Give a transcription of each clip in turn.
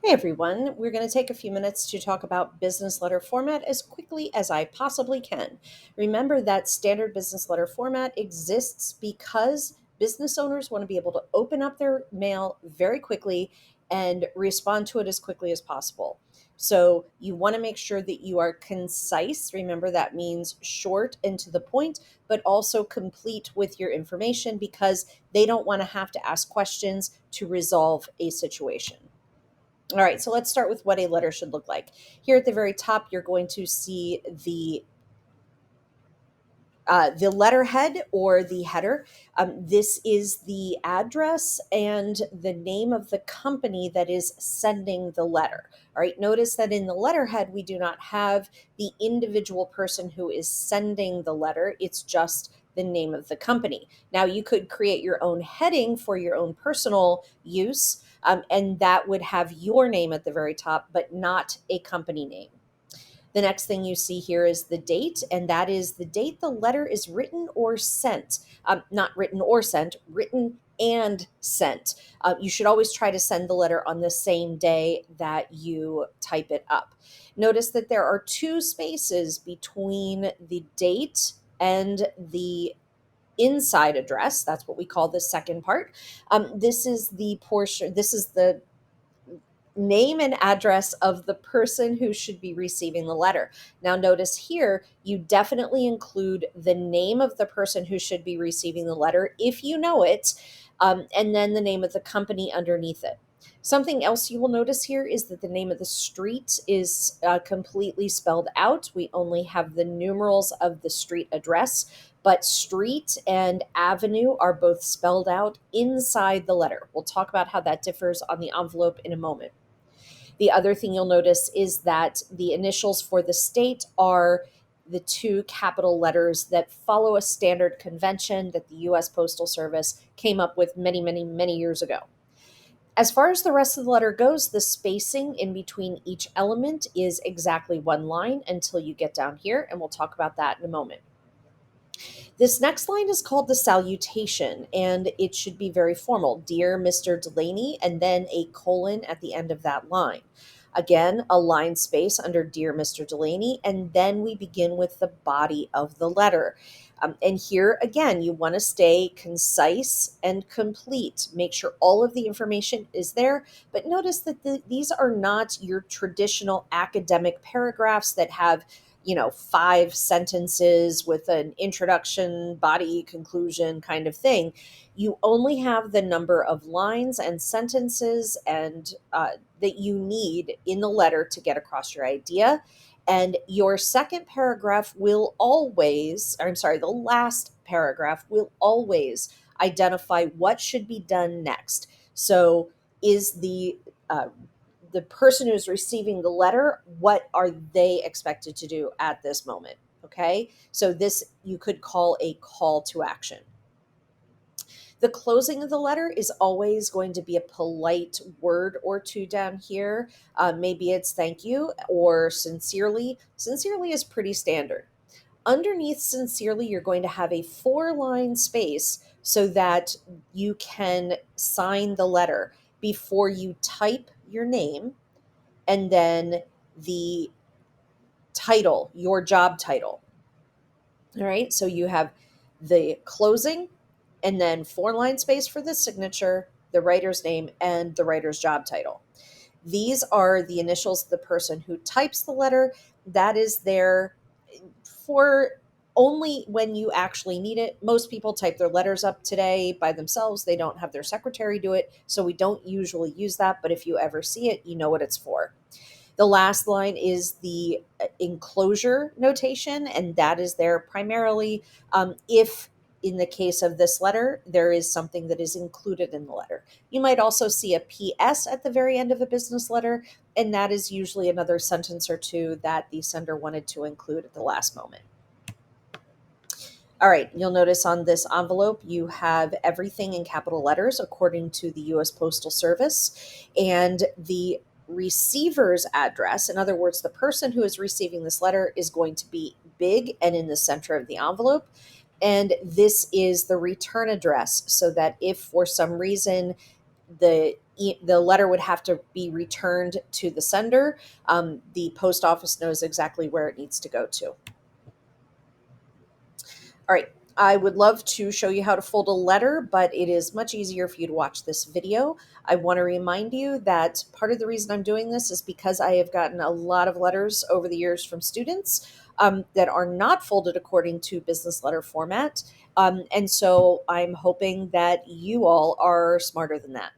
Hey everyone, we're going to take a few minutes to talk about business letter format as quickly as I possibly can. Remember that standard business letter format exists because business owners want to be able to open up their mail very quickly and respond to it as quickly as possible. So you want to make sure that you are concise. Remember, that means short and to the point, but also complete with your information because they don't want to have to ask questions to resolve a situation. All right, so let's start with what a letter should look like. Here at the very top, you're going to see the letterhead or the header. This is the address and the name of the company that is sending the letter. All right, notice that in the letterhead, we do not have the individual person who is sending the letter, it's just the name of the company. Now, you could create your own heading for your own personal use, and that would have your name at the very top, but not a company name. The next thing you see here is the date, and that is the date the letter is written or sent. Not written or sent, written and sent. You should always try to send the letter on the same day that you type it up. Notice that there are two spaces between the date and the inside address. That's what we call the second part. This is the portion, this is the name and address of the person who should be receiving the letter. Now, notice here, you definitely include the name of the person who should be receiving the letter if you know it, and then the name of the company underneath it. Something else you will notice here is that the name of the street is completely spelled out. We only have the numerals of the street address, but street and avenue are both spelled out inside the letter. We'll talk about how that differs on the envelope in a moment. The other thing you'll notice is that the initials for the state are the two capital letters that follow a standard convention that the US Postal Service came up with many, many, many years ago. As far as the rest of the letter goes, the spacing in between each element is exactly one line until you get down here, and we'll talk about that in a moment. This next line is called the salutation, and it should be very formal. Dear Mr. Delaney, and then a colon at the end of that line. Again, a line space under Dear Mr. Delaney, and then we begin with the body of the letter. And here again, you want to stay concise and complete. Make sure all of the information is there. But notice that these are not your traditional academic paragraphs that have 5 sentences with an introduction, body, conclusion kind of thing. You only have the number of lines and sentences and that you need in the letter to get across your idea. And your second paragraph will always, or I'm sorry, the last paragraph will always identify what should be done next. So, is the person who's receiving the letter, what are they expected to do at this moment? Okay, so this you could call a call to action. The closing of the letter is always going to be a polite word or two down here. Maybe it's thank you or sincerely. Sincerely is pretty standard. Underneath sincerely, you're going to have a 4-line space so that you can sign the letter before you type your name and then the title, your job title. All right, so you have the closing and then 4-line space for the signature, the writer's name, and the writer's job title. These are the initials of the person who types the letter. That is there for only when you actually need it. Most people type their letters up today by themselves. They don't have their secretary do it, so we don't usually use that, but if you ever see it, you know what it's for. The last line is the enclosure notation, and that is there primarily if, in the case of this letter, there is something that is included in the letter. You might also see a PS at the very end of a business letter, and that is usually another sentence or two that the sender wanted to include at the last moment. All right, you'll notice on this envelope, you have everything in capital letters according to the US Postal Service, and the receiver's address, in other words, the person who is receiving this letter, is going to be big and in the center of the envelope. And this is the return address, so that if for some reason the the letter would have to be returned to the sender. The post office knows exactly where it needs to go to. All right. I would love to show you how to fold a letter, but it is much easier for you to watch this video. I want to remind you that part of the reason I'm doing this is because I have gotten a lot of letters over the years from students that are not folded according to business letter format. And so I'm hoping that you all are smarter than that.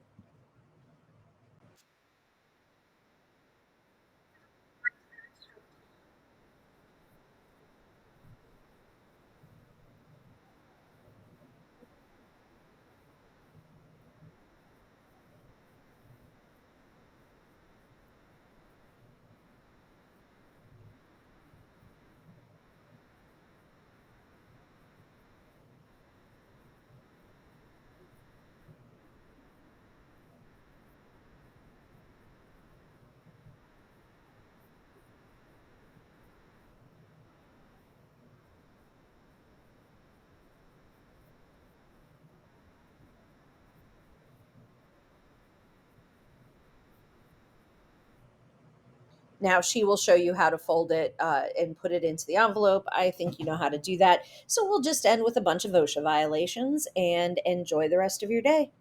Now she will show you how to fold it and put it into the envelope. I think you know how to do that. So we'll just end with a bunch of OSHA violations and enjoy the rest of your day.